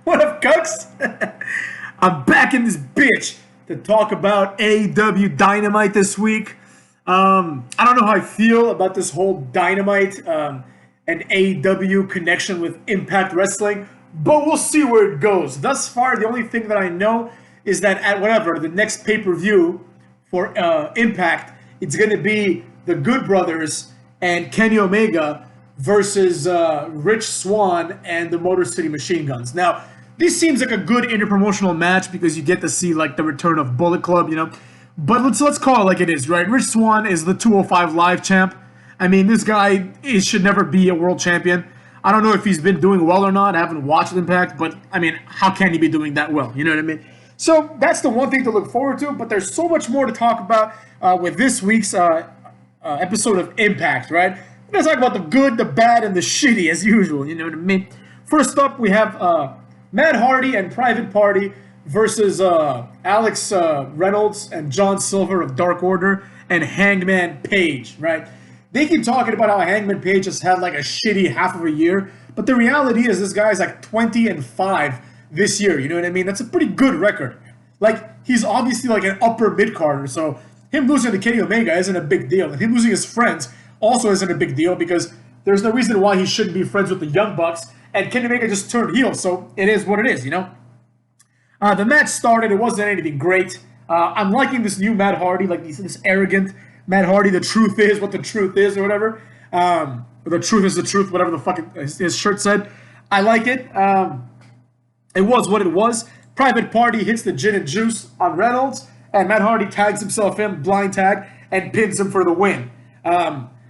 What up, cucks? I'm back in this bitch to talk about AEW Dynamite this week. I don't know how I feel about this whole Dynamite and AEW connection with Impact Wrestling, but we'll see where it goes. Thus far, the only thing that I know is that at whatever, the next pay-per-view for Impact, it's going to be the Good Brothers and Kenny Omega versus Rich Swann and the Motor City Machine Guns. Now, this seems like a good interpromotional match because you get to see like the return of Bullet Club, you know. But let's call it like it is, right? Rich Swann is the 205 Live champ. I mean, this guy should never be a world champion. I don't know if he's been doing well or not. I haven't watched Impact, but I mean, how can he be doing that well? You know what I mean? So that's the one thing to look forward to. But there's so much more to talk about with this week's episode of Impact, right? We're gonna talk about the good, the bad, and the shitty as usual. You know what I mean? First up, we have Matt Hardy and Private Party versus Alex Reynolds and John Silver of Dark Order and Hangman Page, right? They keep talking about how Hangman Page has had like a shitty half of a year, but the reality is this guy's like 20-5 this year. You know what I mean? That's a pretty good record. Like, he's obviously like an upper mid-carder, so him losing to Kenny Omega isn't a big deal. And him losing his friends also isn't a big deal because there's no reason why he shouldn't be friends with the Young Bucks. And Kenny Omega just turned heel, so it is what it is, you know? The match started. It wasn't anything great. I'm liking this new Matt Hardy, like this arrogant Matt Hardy. The truth is what the truth is, or whatever. Or the truth is the truth, whatever the fuck his shirt said. I like it. It was what it was. Private Party hits the gin and juice on Reynolds, and Matt Hardy tags himself in, blind tag, and pins him for the win.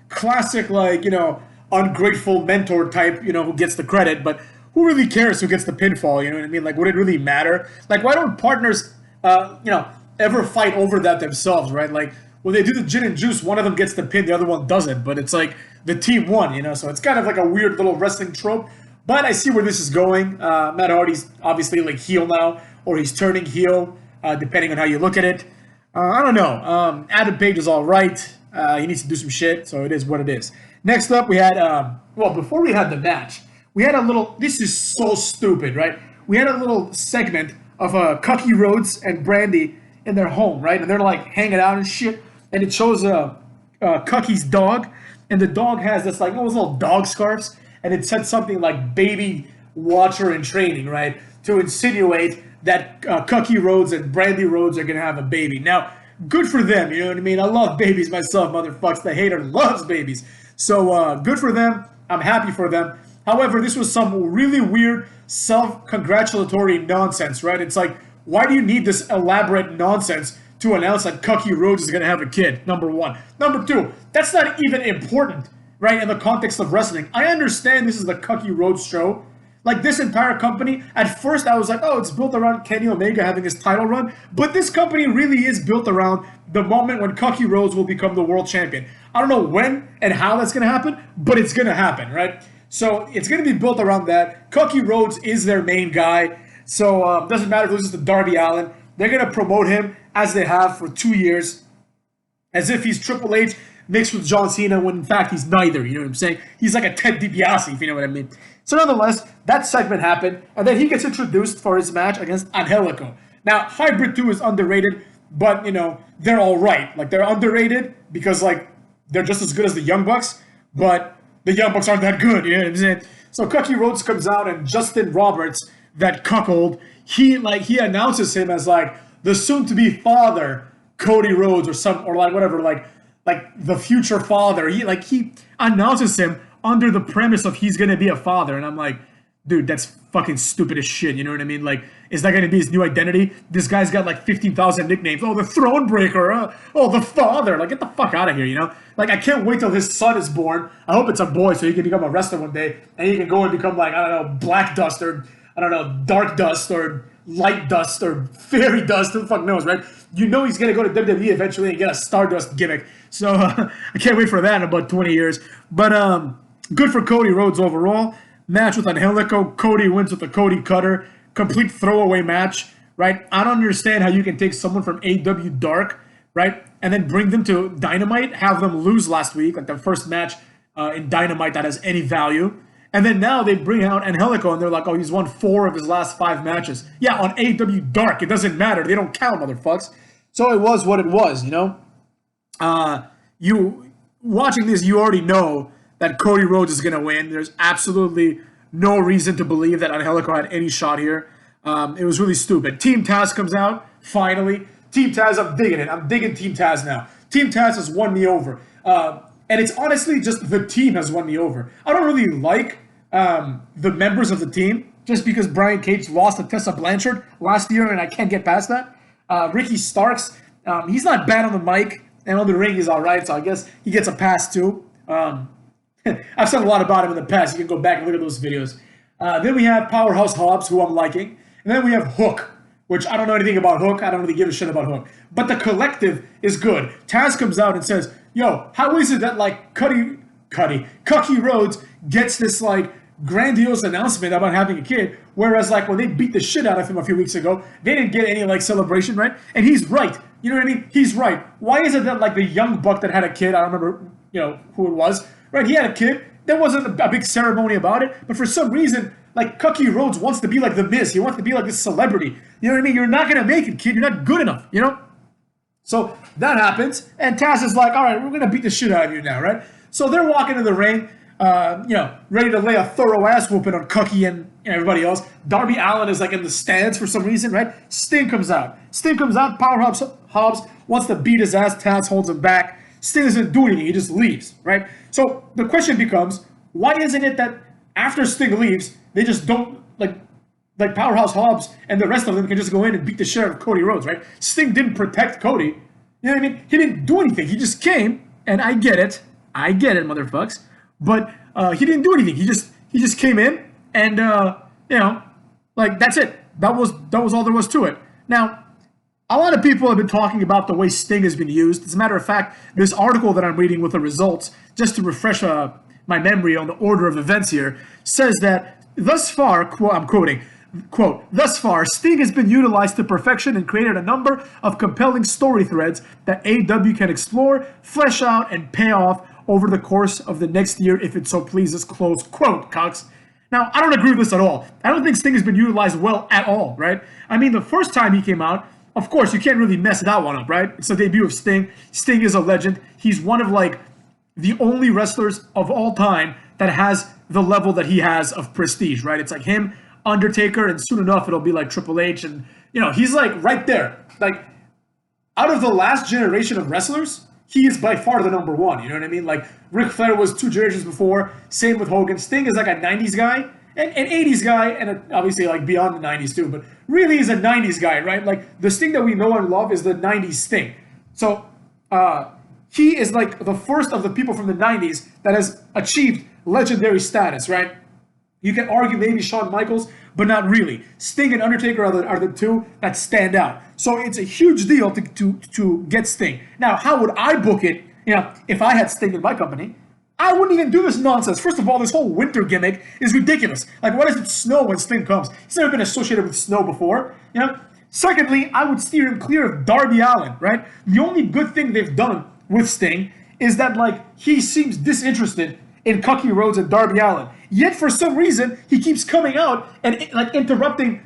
Classic, like, you know, ungrateful mentor type, you know, who gets the credit, but who really cares who gets the pinfall, you know what I mean? Like, would it really matter? Like, why don't partners, you know, ever fight over that themselves, right? Like, when they do the gin and juice, one of them gets the pin, the other one doesn't, but it's like the team won, you know? So it's kind of like a weird little wrestling trope, but I see where this is going. Matt Hardy's obviously like heel now, or he's turning heel, depending on how you look at it. I don't know. Adam Page is all right. He needs to do some shit, so it is what it is. Next up, we had, well, before we had the match, we had a little, this is so stupid, right? We had a little segment of Cucky Rhodes and Brandy in their home, right? And they're like hanging out and shit, and it shows Cucky's dog, and the dog has this like, those little dog scarves, and it said something like baby watcher in training, right? To insinuate that Cucky Rhodes and Brandy Rhodes are going to have a baby. Now, good for them, you know what I mean? I love babies myself, motherfucks. The hater loves babies. So good for them. I'm happy for them. However, this was some really weird self-congratulatory nonsense, right? It's like, why do you need this elaborate nonsense to announce that Cucky Rhodes is going to have a kid, number one? Number two, that's not even important, right, in the context of wrestling. I understand this is the Cucky Rhodes show. Like, this entire company, at first I was like, oh, it's built around Kenny Omega having his title run. But this company really is built around the moment when Cucky Rhodes will become the world champion. I don't know when and how that's going to happen, but it's going to happen, right? So it's going to be built around that. Cucky Rhodes is their main guy. So it doesn't matter if it loses to Darby Allin. They're going to promote him as they have for 2 years, as if he's Triple H mixed with John Cena, when in fact he's neither, you know what I'm saying? He's like a Ted DiBiase, if you know what I mean. So nonetheless, that segment happened, and then he gets introduced for his match against Angelico. Now, Hybrid 2 is underrated, but, you know, they're all right. Like, they're underrated because, like, they're just as good as the Young Bucks, but the Young Bucks aren't that good, you know what I'm saying? So Cucky Rhodes comes out, and Justin Roberts, that cuckold, he announces him as, like, the soon-to-be father, Cody Rhodes, or like, whatever, like the future father. He announces him under the premise of he's gonna be a father, and I'm like, dude, that's fucking stupid as shit, you know what I mean? Like, is that gonna be his new identity? This guy's got like 15,000 nicknames. Oh, the Throne Breaker, oh, the father. Like, get the fuck out of here, you know? Like, I can't wait till his son is born. I hope it's a boy so he can become a wrestler one day, and he can go and become like, I don't know, Black Dust, or I don't know, Dark Dust, or Light Dust, or Fairy Dust, who the fuck knows, right? You know he's gonna go to WWE eventually and get a Stardust gimmick. So I can't wait for that in about 20 years. But good for Cody Rhodes overall. Match with Angelico. Cody wins with the Cody Cutter. Complete throwaway match, right? I don't understand how you can take someone from AEW Dark, right, and then bring them to Dynamite, have them lose last week, like the first match in Dynamite that has any value, And then now they bring out Angelico, and they're like, oh, he's won 4 of his last 5 matches. Yeah, on AEW Dark, it doesn't matter. They don't count, motherfucks. So it was what it was, you know? You watching this, you already know that Cody Rhodes is going to win. There's absolutely no reason to believe that Angelico had any shot here. It was really stupid. Team Taz comes out, finally. Team Taz, I'm digging it. I'm digging Team Taz now. Team Taz has won me over. And it's honestly just the team has won me over. I don't really like the members of the team just because Brian Cage lost to Tessa Blanchard last year, and I can't get past that. Ricky Starks, he's not bad on the mic, and on the ring he's all right, so I guess he gets a pass too. I've said a lot about him in the past. You can go back and look at those videos. Then we have Powerhouse Hobbs, who I'm liking. And then we have Hook, which I don't know anything about Hook. I don't really give a shit about Hook. But the collective is good. Taz comes out and says, yo, how is it that, like, Cucky Rhodes gets this, like, grandiose announcement about having a kid, whereas, like, when they beat the shit out of him a few weeks ago, they didn't get any, like, celebration, right? And he's right. You know what I mean? He's right. Why is it that, like, the young buck that had a kid, I don't remember, you know, who it was, right? He had a kid. There wasn't a big ceremony about it, but for some reason, like, Cucky Rhodes wants to be like The Miz. He wants to be like this celebrity. You know what I mean? You're not going to make it, kid. You're not good enough, you know? So that happens, and Taz is like, all right, we're going to beat the shit out of you now, right? So they're walking to the ring, you know, ready to lay a thorough ass whooping on Cucky and everybody else. Darby Allin is, like, in the stands for some reason, right? Sting comes out. Powerhouse Hobbs wants to beat his ass. Taz holds him back. Sting doesn't do anything. He just leaves, right? So the question becomes, why isn't it that after Sting leaves, they just don't, like Powerhouse Hobbs and the rest of them can just go in and beat the shit out of Cody Rhodes, right? Sting didn't protect Cody. You know what I mean? He didn't do anything. He just came, and I get it, motherfucks. But he didn't do anything. He just came in, and you know, like, that's it. That was all there was to it. Now, a lot of people have been talking about the way Sting has been used. As a matter of fact, this article that I'm reading with the results, just to refresh my memory on the order of events here, says that thus far, I'm quoting, quote, thus far, Sting has been utilized to perfection and created a number of compelling story threads that AEW can explore, flesh out, and pay off over the course of the next year if it so pleases, close quote, cucks. Now, I don't agree with this at all. I don't think Sting has been utilized well at all, right? I mean, the first time he came out, of course, you can't really mess that one up, right? It's the debut of Sting. Sting is a legend. He's one of, like, the only wrestlers of all time that has the level that he has of prestige, right? It's like him, Undertaker, and soon enough it'll be like Triple H, and, you know, he's like right there. Like, out of the last generation of wrestlers, he is by far the number one, you know what I mean? Like, Ric Flair was 2 generations before, same with Hogan. Sting is like a 90s guy, and an 80s guy, and obviously like beyond the 90s too, but really is a 90s guy, right? Like, the Sting that we know and love is the 90s Sting. So, he is like the first of the people from the 90s that has achieved legendary status, right? You can argue maybe Shawn Michaels, but not really. Sting and Undertaker are the two that stand out. So it's a huge deal to get Sting. Now, how would I book it? You know, if I had Sting in my company, I wouldn't even do this nonsense. First of all, this whole winter gimmick is ridiculous. Like, why does it snow when Sting comes? He's never been associated with snow before, you know? Secondly, I would steer him clear of Darby Allin, right? The only good thing they've done with Sting is that, like, he seems disinterested in Cucky Rhodes and Darby Allin. Yet, for some reason, he keeps coming out and, like, interrupting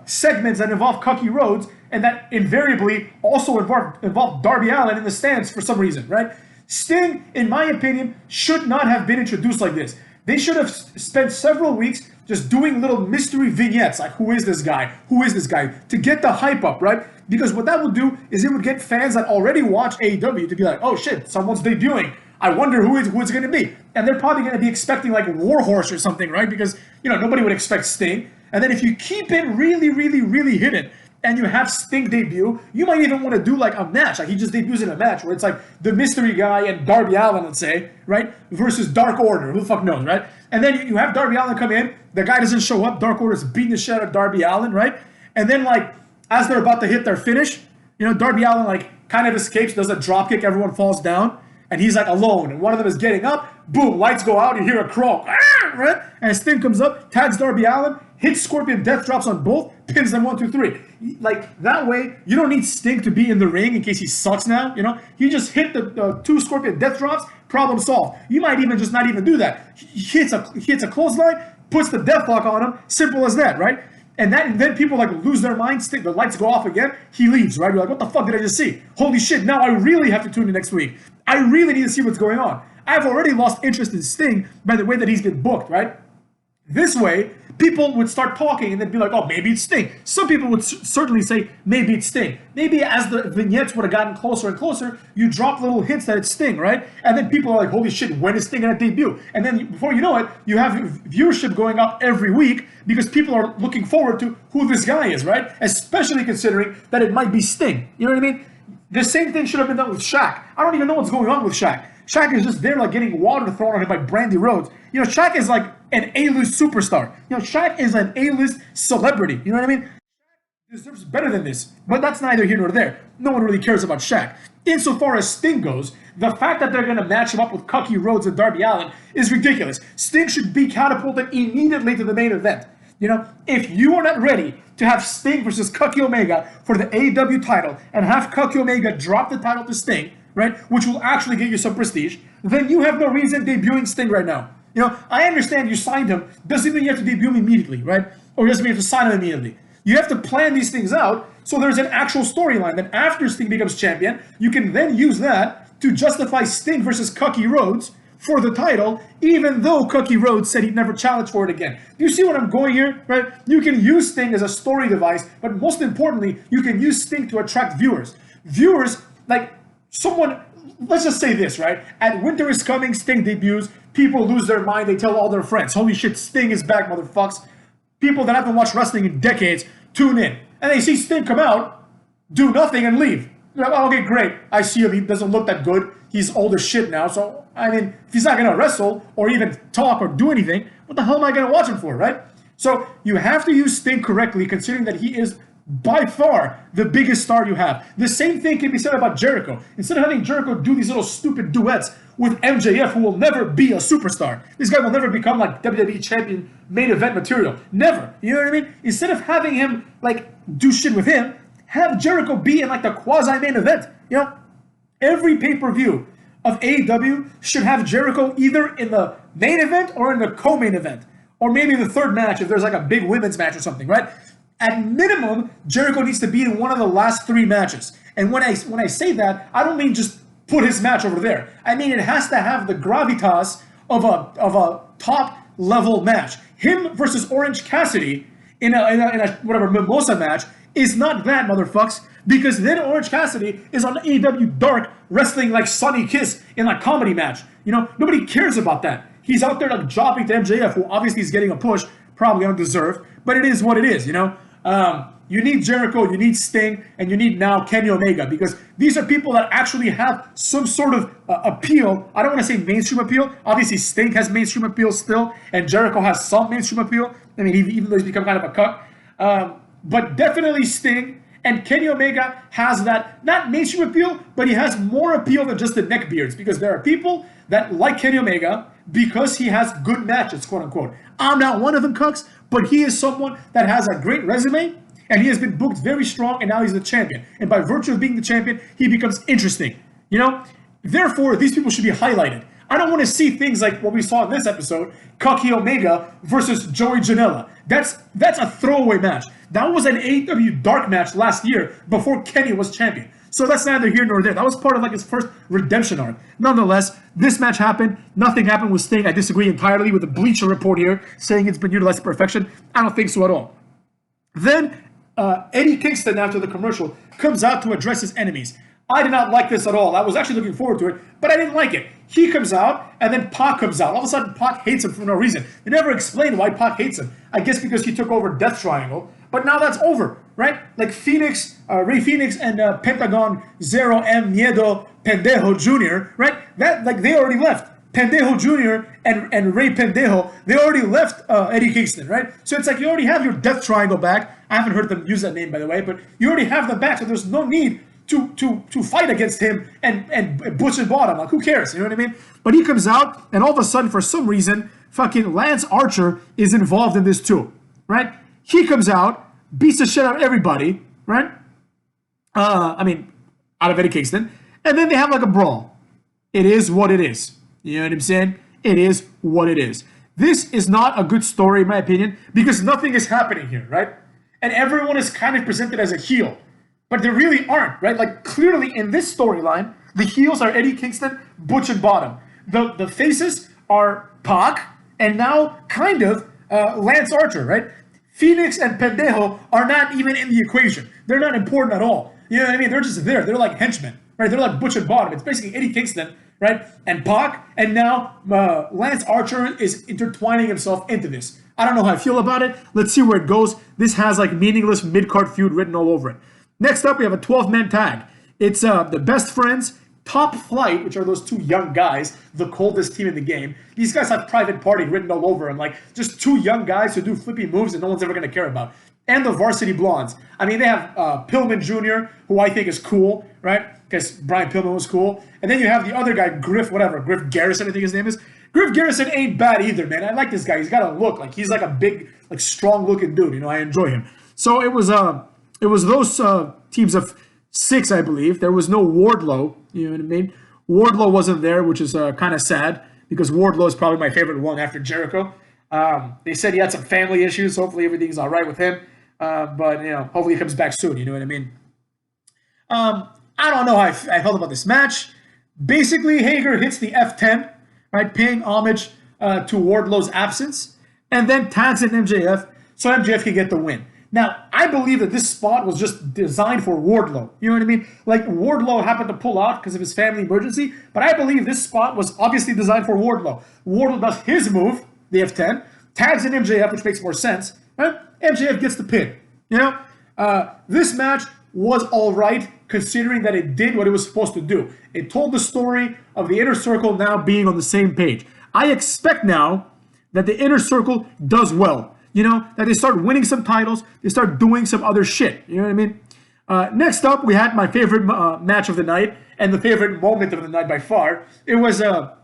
segments that involve Cucky Rhodes and that invariably also involve Darby Allin in the stands for some reason, right? Sting, in my opinion, should not have been introduced like this. They should have spent several weeks just doing little mystery vignettes, like, who is this guy? Who is this guy? To get the hype up, right? Because what that would do is it would get fans that already watch AEW to be like, oh shit, someone's debuting. I wonder who it's going to be. And they're probably going to be expecting, like, Warhorse or something, right? Because, you know, nobody would expect Sting. And then if you keep it really, really, really hidden and you have Sting debut, you might even want to do, like, a match. Like, he just debuts in a match where it's like the mystery guy and Darby Allin, let's say, right? Versus Dark Order. Who the fuck knows, right? And then you have Darby Allin come in. The guy doesn't show up. Dark Order's beating the shit out of Darby Allin, right? And then, like, as they're about to hit their finish, you know, Darby Allin, like, kind of escapes, does a dropkick, everyone falls down. And he's, like, alone, and one of them is getting up. Boom, lights go out, you hear a croak, right? And Sting comes up, tags Darby Allin, hits Scorpion Death Drops on both, pins them 1, 2, 3. Like, that way, you don't need Sting to be in the ring in case he sucks now, you know? You just hit the 2 Scorpion death drops, problem solved. You might even just not even do that. He hits a clothesline, puts the death lock on him, simple as that, right? And then people like lose their minds, the lights go off again, he leaves, right? You're like, what the fuck did I just see? Holy shit, now I really have to tune in next week. I really need to see what's going on. I've already lost interest in Sting by the way that he's been booked, right? This way, people would start talking and they'd be like, oh, maybe it's Sting. Some people would certainly say, maybe it's Sting. Maybe as the vignettes would have gotten closer and closer, you drop little hints that it's Sting, right? And then people are like, holy shit, when is Sting going to debut? And then before you know it, you have viewership going up every week because people are looking forward to who this guy is, right? Especially considering that it might be Sting. You know what I mean? The same thing should have been done with Shaq. I don't even know what's going on with Shaq. Shaq is just there like getting water thrown on him by Brandy Rhodes. You know, Shaq is like an A-list superstar. You know, Shaq is an A-list celebrity. You know what I mean? Shaq deserves better than this. But that's neither here nor there. No one really cares about Shaq. Insofar as Sting goes, the fact that they're going to match him up with Cucky Rhodes and Darby Allin is ridiculous. Sting should be catapulted immediately to the main event. You know, if you are not ready to have Sting versus Cucky Omega for the AEW title and have Cucky Omega drop the title to Sting, right, which will actually get you some prestige, then you have no reason debuting Sting right now. You know, I understand you signed him. Doesn't mean you have to debut him immediately, right? Or doesn't mean you have to sign him immediately. You have to plan these things out so there's an actual storyline that after Sting becomes champion, you can then use that to justify Sting versus Cucky Rhodes for the title, even though Cucky Rhodes said he'd never challenge for it again. Do you see what I'm going here, right? You can use Sting as a story device, but most importantly, you can use Sting to attract viewers. Viewers, like someone, let's just say this, right? At Winter is Coming, Sting debuts, people lose their mind, they tell all their friends, holy shit, Sting is back, motherfucks. People that haven't watched wrestling in decades tune in, and they see Sting come out, do nothing, and leave. Like, oh, okay, great. I see him. He doesn't look that good. He's old as shit now. So, I mean, if he's not going to wrestle or even talk or do anything, what the hell am I going to watch him for, right? So, you have to use Sting correctly, considering that he is by far the biggest star you have. The same thing can be said about Jericho. Instead of having Jericho do these little stupid duets with MJF, who will never be a superstar. This guy will never become like WWE champion main event material. Never. You know what I mean? Instead of having him like do shit with him, have Jericho be in like the quasi-main event. You know, every pay-per-view of AEW should have Jericho either in the main event or in the co-main event. Or maybe the third match if there's like a big women's match or something, right? At minimum, Jericho needs to be in one of the last 3 matches. And when I say that, I don't mean just put his match over there. I mean it has to have the gravitas of a top-level match. Him versus Orange Cassidy in a whatever mimosa match is not that, motherfucks, because then Orange Cassidy is on AEW Dark wrestling like Sonny Kiss in like comedy match. You know, nobody cares about that. He's out there like jobbing to MJF, who obviously is getting a push, probably undeserved, but it is what it is, you know? You need Jericho, you need Sting, and you need now Kenny Omega, because these are people that actually have some sort of appeal. I don't want to say mainstream appeal. Obviously, Sting has mainstream appeal still, and Jericho has some mainstream appeal. I mean, even though he's become kind of a cuck. But definitely Sting and Kenny Omega has that, not mainstream appeal, but he has more appeal than just the neckbeards, because there are people that like Kenny Omega because he has good matches, quote unquote. I'm not one of them, cucks, but he is someone that has a great resume, and he has been booked very strong, and now he's the champion. And by virtue of being the champion, he becomes interesting, you know? Therefore, these people should be highlighted. I don't want to see things like what we saw in this episode, Cucky Omega versus Joey Janela. That's a throwaway match. That was an AEW Dark match last year before Kenny was champion. So that's neither here nor there. That was part of like his first redemption arc. Nonetheless, this match happened. Nothing happened with Sting. I disagree entirely with the Bleacher Report here saying it's been utilized to perfection. I don't think so at all. Then Eddie Kingston, after the commercial, comes out to address his enemies. I did not like this at all. I was actually looking forward to it, but I didn't like it. He comes out, and then Pac comes out. All of a sudden, Pac hates him for no reason. They never explained why Pac hates him. I guess because he took over Death Triangle, but now that's over, right? Like Phoenix, Ray Phoenix, and Pentagon Zero M Miedo Pendejo Jr., right? That like they already left. Pendejo Jr. and Ray Pendejo, they already left Eddie Kingston, right? So it's like you already have your Death Triangle back. I haven't heard them use that name, by the way, but you already have them back, so there's no need to fight against him and Butch and Bottom. Like, who cares? You know what I mean? But he comes out, and all of a sudden, for some reason, fucking Lance Archer is involved in this too, right? He comes out, beats the shit out of everybody, right? Out of Eddie Kingston. And then they have like a brawl. It is what it is. You know what I'm saying? It is what it is. This is not a good story, in my opinion, because nothing is happening here, right? And everyone is kind of presented as a heel. But they really aren't, right? Like, clearly in this storyline, the heels are Eddie Kingston, Butch, and Bottom. The faces are Pac, and now kind of Lance Archer, right? Phoenix and Pendejo are not even in the equation. They're not important at all. You know what I mean? They're just there. They're like henchmen, right? They're like Butch and Bottom. It's basically Eddie Kingston, right? And Pac, and now Lance Archer is intertwining himself into this. I don't know how I feel about it. Let's see where it goes. This has like meaningless mid-card feud written all over it. Next up, we have a 12-man tag. It's the Best Friends, Top Flight, which are those two young guys, the coldest team in the game. These guys have Private Party written all over them. Like, just two young guys who do flippy moves that no one's ever going to care about. And the Varsity Blondes. I mean, they have Pillman Jr., who I think is cool, right? Because Brian Pillman was cool. And then you have the other guy, Griff Garrison, I think his name is. Griff Garrison ain't bad either, man. I like this guy. He's got a look. Like, he's like a big, like, strong-looking dude. You know, I enjoy him. So it was those teams of 6, I believe. There was no Wardlow. You know what I mean? Wardlow wasn't there, which is kind of sad, because Wardlow is probably my favorite one after Jericho. They said he had some family issues. So hopefully everything's all right with him. But, you know, hopefully he comes back soon. You know what I mean? I don't know how I felt about this match. Basically, Hager hits the F10, right, paying homage to Wardlow's absence, and then tags in MJF so MJF can get the win. Now, I believe that this spot was just designed for Wardlow. You know what I mean? Like, Wardlow happened to pull out because of his family emergency, but I believe this spot was obviously designed for Wardlow. Wardlow does his move, the F10, tags in MJF, which makes more sense, right? MJF gets the pin. You know? This match was all right, considering that it did what it was supposed to do. It told the story of the Inner Circle now being on the same page. I expect now that the Inner Circle does well. You know, that they start winning some titles, they start doing some other shit. You know what I mean? Next up, we had my favorite match of the night, and the favorite moment of the night by far. It was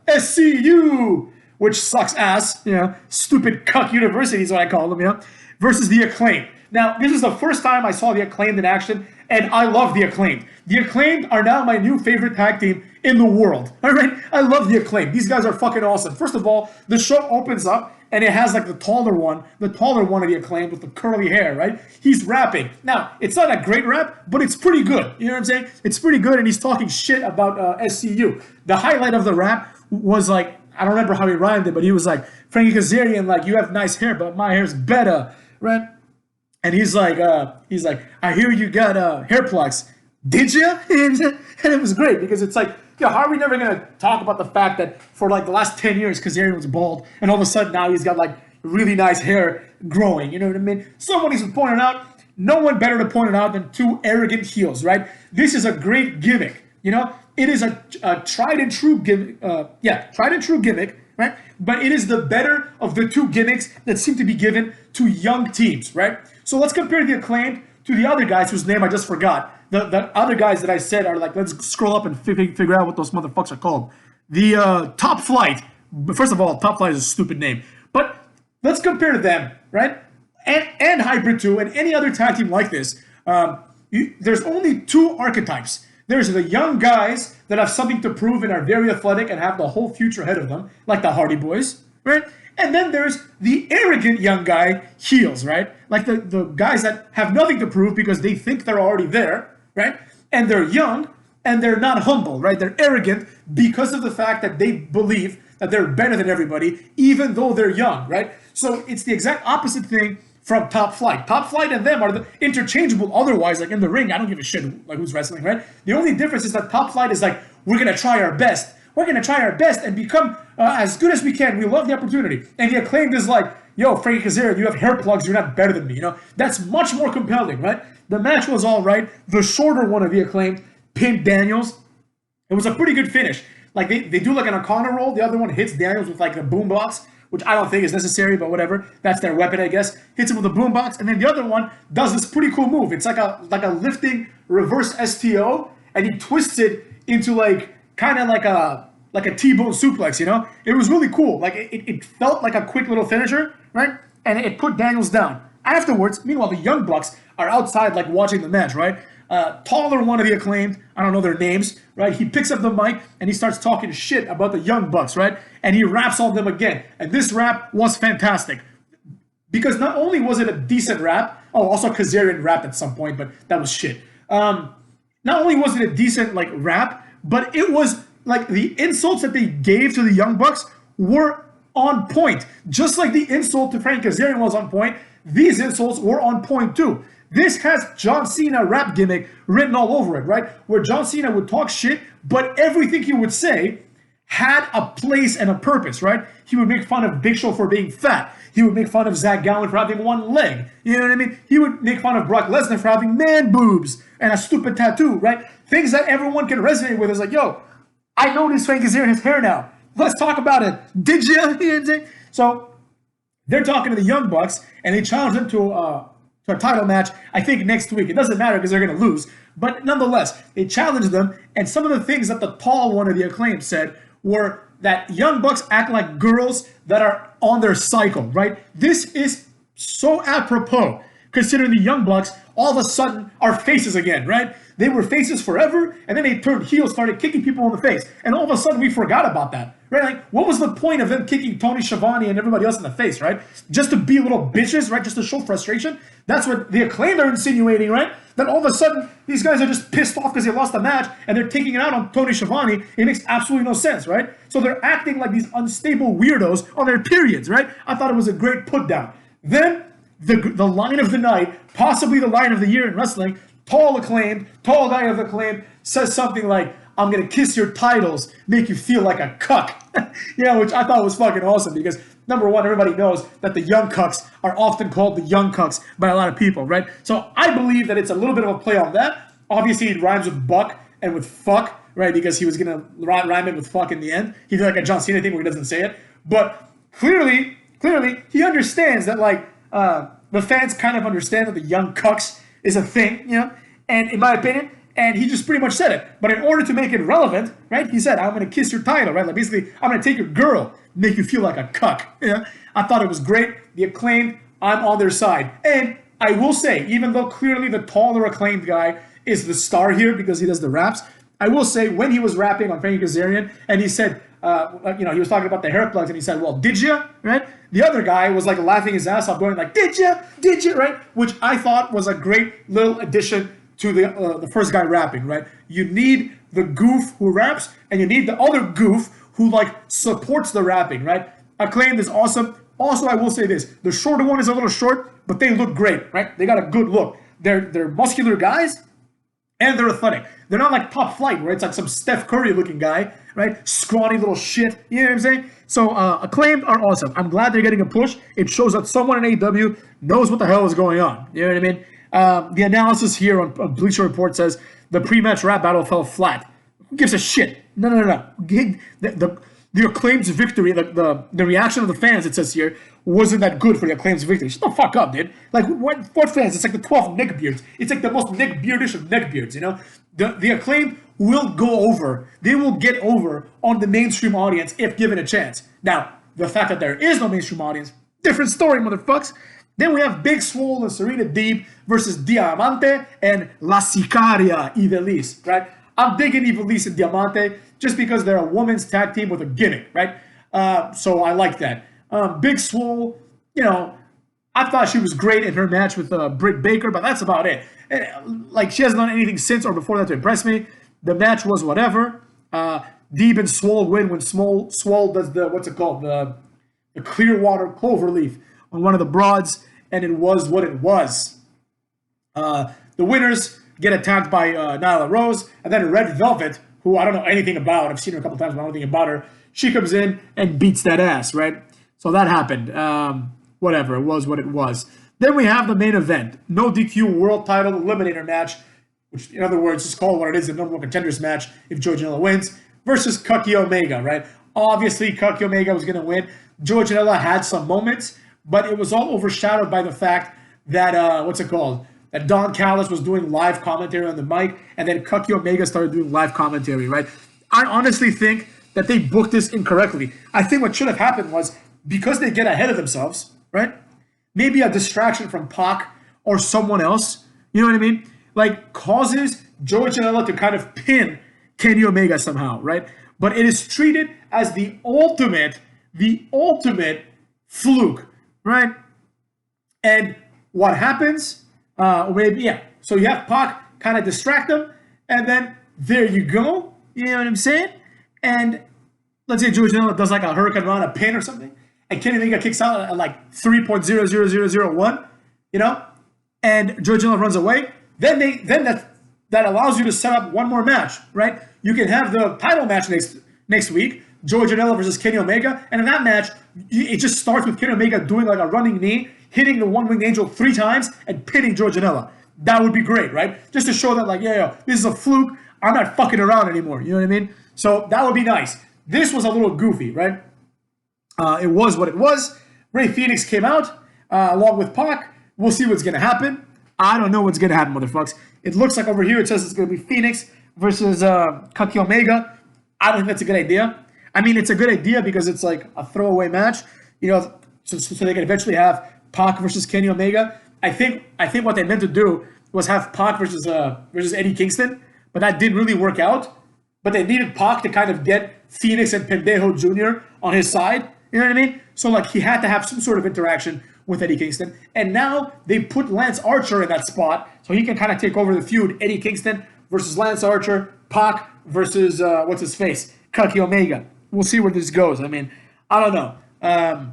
SCU, which sucks ass, you know, stupid cuck university is what I call them, you know, versus the Acclaimed. Now, this is the first time I saw the Acclaimed in action, and I love the Acclaimed. The Acclaimed are now my new favorite tag team in the world. All right? I love the Acclaimed. These guys are fucking awesome. First of all, the show opens up, and it has like the taller one of the Acclaimed with the curly hair, right? He's rapping. Now, it's not a great rap, but it's pretty good. You know what I'm saying? It's pretty good, and he's talking shit about SCU. The highlight of the rap was like, I don't remember how he rhymed it, but he was like, Frankie Kazarian, like, you have nice hair, but my hair's better, right? And he's like, I hear you got hair plugs. Did you? And it was great because it's like, yo, how are we never going to talk about the fact that for like the last 10 years, Kazarian was bald, and all of a sudden now he's got like really nice hair growing, you know what I mean? Someone needs to point it out. No one better to point it out than two arrogant heels, right? This is a great gimmick, you know? It is a tried and true gimmick, right? But it is the better of the two gimmicks that seem to be given to young teams, right? So let's compare the Acclaimed to the other guys whose name I just forgot. The other guys that I said are like, let's scroll up and figure out what those motherfuckers are called. The Top Flight. First of all, Top Flight is a stupid name. But let's compare them, right? And Hybrid 2 and any other tag team like this. There's only two archetypes. There's the young guys that have something to prove and are very athletic and have the whole future ahead of them, like the Hardy Boys, right? And then there's the arrogant young guy heels, right? Like the guys that have nothing to prove because they think they're already there, right? And they're young and they're not humble, right? They're arrogant because of the fact that they believe that they're better than everybody, even though they're young, right? So it's the exact opposite thing from Top Flight. Top Flight and them are interchangeable otherwise, like in the ring. I don't give a shit like who's wrestling, right? The only difference is that Top Flight is like, we're going to try our best. We're going to try our best and become as good as we can. We love the opportunity. And the Acclaimed is like, yo, Frankie Kazarian, you have hair plugs. You're not better than me. You know, that's much more compelling, right? The match was all right. The shorter one of the Acclaimed pinned Daniels. It was a pretty good finish. Like they do like an O'Connor roll. The other one hits Daniels with like the boombox, which I don't think is necessary, but whatever. That's their weapon, I guess. Hits him with a boombox, and then the other one does this pretty cool move. It's like a lifting reverse STO, and he twists it into like kind of like a T-bone suplex, you know? It was really cool. Like it felt like a quick little finisher, right? And it put Daniels down. afterwards, meanwhile, the Young Bucks are outside, like, watching the match, right? Taller one of the Acclaimed, I don't know their names, right? He picks up the mic and he starts talking shit about the Young Bucks, right? And he raps on them again. And this rap was fantastic. Because not only was it a decent rap, also Kazarian rapped at some point, but that was shit. Not only was it a decent, like, rap, but it was, like, the insults that they gave to the Young Bucks were on point. Just like the insult to Frank Kazarian was on point, these insults were on point too. This has John Cena rap gimmick written all over it, right? Where John Cena would talk shit, but everything he would say had a place and a purpose, right? He would make fun of Big Show for being fat. He would make fun of Zach Gallen for having one leg. You know what I mean? He would make fun of Brock Lesnar for having man boobs and a stupid tattoo, right? Things that everyone can resonate with. Is like, yo, I noticed Frank Kazarian his hair now. Let's talk about it. Did you? You know what I'm saying? So they're talking to the Young Bucks, and they challenge them to a title match, I think, next week. It doesn't matter because they're going to lose. But nonetheless, they challenged them, and some of the things that the tall one of the Acclaimed said were that Young Bucks act like girls that are on their cycle, right? This is so apropos, considering the Young Bucks all of a sudden are faces again, right? They were faces forever, and then they turned heels, started kicking people in the face. And all of a sudden, we forgot about that, right? Like, what was the point of them kicking Tony Schiavone and everybody else in the face, right? Just to be little bitches, right? Just to show frustration? That's what the Acclaimed are insinuating, right? Then all of a sudden, these guys are just pissed off because they lost the match, and they're taking it out on Tony Schiavone. It makes absolutely no sense, right? So they're acting like these unstable weirdos on their periods, right? I thought it was a great put down. Then, the line of the night, possibly the line of the year in wrestling, tall guy of Acclaimed, says something like, I'm going to kiss your titles, make you feel like a cuck. Yeah, which I thought was fucking awesome because, number one, everybody knows that the Young Cucks are often called the Young Cucks by a lot of people, right? So I believe that it's a little bit of a play on that. Obviously, it rhymes with buck and with fuck, right? Because he was going to rhyme it with fuck in the end. He did like a John Cena thing where he doesn't say it. But clearly, he understands that, like, the fans kind of understand that the Young Cucks is a thing, you know? And in my opinion, and he just pretty much said it. But in order to make it relevant, right, he said, I'm going to kiss your title, right? Like, basically, I'm going to take your girl, make you feel like a cuck. You know? I thought it was great. The Acclaimed, I'm on their side. And I will say, even though clearly the taller Acclaimed guy is the star here because he does the raps, I will say when he was rapping on Frankie Kazarian and he said, he was talking about the hair plugs and he said, well, did you, right? The other guy was like laughing his ass off going like, did you, right? Which I thought was a great little addition to the first guy rapping, right? You need the goof who raps and you need the other goof who, like, supports the rapping, right? Acclaimed is awesome. Also, I will say this, the shorter one is a little short, but they look great, right? They got a good look. They're muscular guys and they're athletic. They're not like Top Flight, where it's like some Steph Curry looking guy, right? Scrawny little shit, you know what I'm saying? So Acclaimed are awesome. I'm glad they're getting a push. It shows that someone in AEW knows what the hell is going on. You know what I mean? The analysis here on Bleacher Report says the pre-match rap battle fell flat. Who gives a shit? No. The Acclaimed's victory, the reaction of the fans, it says here, wasn't that good for the Acclaimed's victory. Shut the fuck up, dude. Like, what fans? It's like the 12 neckbeards. It's like the most neckbeardish of neckbeards, you know? The Acclaimed will go over. They will get over on the mainstream audience if given a chance. Now, the fact that there is no mainstream audience, different story, motherfucks. Then we have Big Swole and Serena Deeb versus Diamante and La Sicaria Ivelisse, right? I'm digging Ivelisse and Diamante just because they're a women's tag team with a gimmick, right? So I like that. Big Swole, I thought she was great in her match with Britt Baker, but that's about it. Like, she hasn't done anything since or before that to impress me. The match was whatever. Deeb and Swole win when Swole does the, what's it called? The Clearwater Cloverleaf on one of the broads, and it was what it was. The winners get attacked by Nyla Rose, and then Red Velvet, who I don't know anything about. I've seen her a couple times, but I don't know anything about her. She comes in and beats that ass, right? So that happened. Whatever, it was what it was. Then we have the main event. No DQ World Title Eliminator match, which, in other words, just call it what it is, the number one contenders match if Joey Janela wins, versus Cucky Omega, right? Obviously, Cucky Omega was going to win. Joey Janela had some moments, but it was all overshadowed by the fact that, that Don Callis was doing live commentary on the mic, and then Cucky Omega started doing live commentary, right? I honestly think that they booked this incorrectly. I think what should have happened was, because they get ahead of themselves, right? maybe a distraction from Pac or someone else, you know what I mean? Like, causes Joey Janela to kind of pin Kenny Omega somehow, right? But it is treated as the ultimate fluke, right? And what happens? So you have Pac kind of distract them, and then there you go. You know what I'm saying? And let's say Joey Janela does like a Hurricane Run, a pin or something, and Kenny Omega kicks out at like 3.00001, you know, and Joey Janela runs away. Then that allows you to set up one more match, right? You can have the title match next week, Joey Janela versus Kenny Omega, and in that match, it just starts with Kenny Omega doing like a running knee, hitting the one-winged angel 3 times, and pinning Joey Janela. That would be great, right? Just to show that, like, yeah, this is a fluke. I'm not fucking around anymore. You know what I mean? So that would be nice. This was a little goofy, right? It was what it was. Rey Fenix came out along with Pac. We'll see what's going to happen. I don't know what's going to happen, motherfuckers. It looks like over here it says it's going to be Phoenix versus Cucky Omega. I don't think that's a good idea. I mean, it's a good idea because it's like a throwaway match, you know, so they can eventually have Pac versus Kenny Omega. I think what they meant to do was have Pac versus Eddie Kingston, but that didn't really work out. But they needed Pac to kind of get Phoenix and Pendejo Jr. on his side. You know what I mean? So, like, he had to have some sort of interaction with Eddie Kingston. And now they put Lance Archer in that spot so he can kind of take over the feud. Eddie Kingston versus Lance Archer. Pac versus, what's-his-face? Cucky Omega. We'll see where this goes. I mean, I don't know.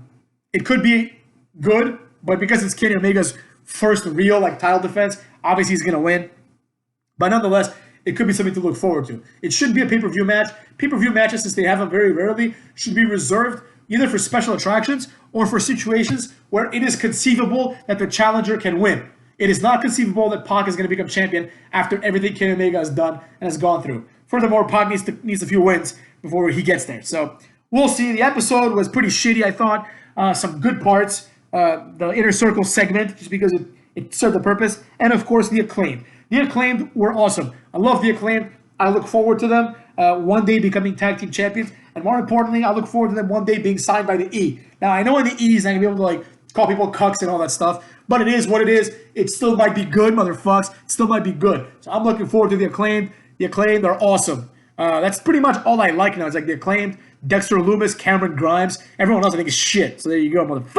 It could be good, but because it's Kenny Omega's first real, like, title defense, obviously he's going to win. But nonetheless, it could be something to look forward to. It should be a pay-per-view match. Pay-per-view matches, since they have them very rarely, should be reserved either for special attractions or for situations where it is conceivable that the challenger can win. It is not conceivable that Pac is going to become champion after everything Kenny Omega has done and has gone through. Furthermore, Pac needs a few wins before he gets there. So we'll see. The episode was pretty shitty, I thought. Some good parts. The Inner Circle segment, just because it served the purpose. And, of course, the Acclaimed. The Acclaimed were awesome. I love the Acclaimed. I look forward to them one day becoming tag team champions. And more importantly, I look forward to them one day being signed by the E. Now, I know in the E, he's not going to be able to, like, call people cucks and all that stuff. But it is what it is. It still might be good, motherfucks. It still might be good. So I'm looking forward to the Acclaimed. The Acclaimed are awesome. That's pretty much all I like now. It's like the Acclaimed, Dexter Lumis, Cameron Grimes. Everyone else I think is shit. So there you go, motherfucker.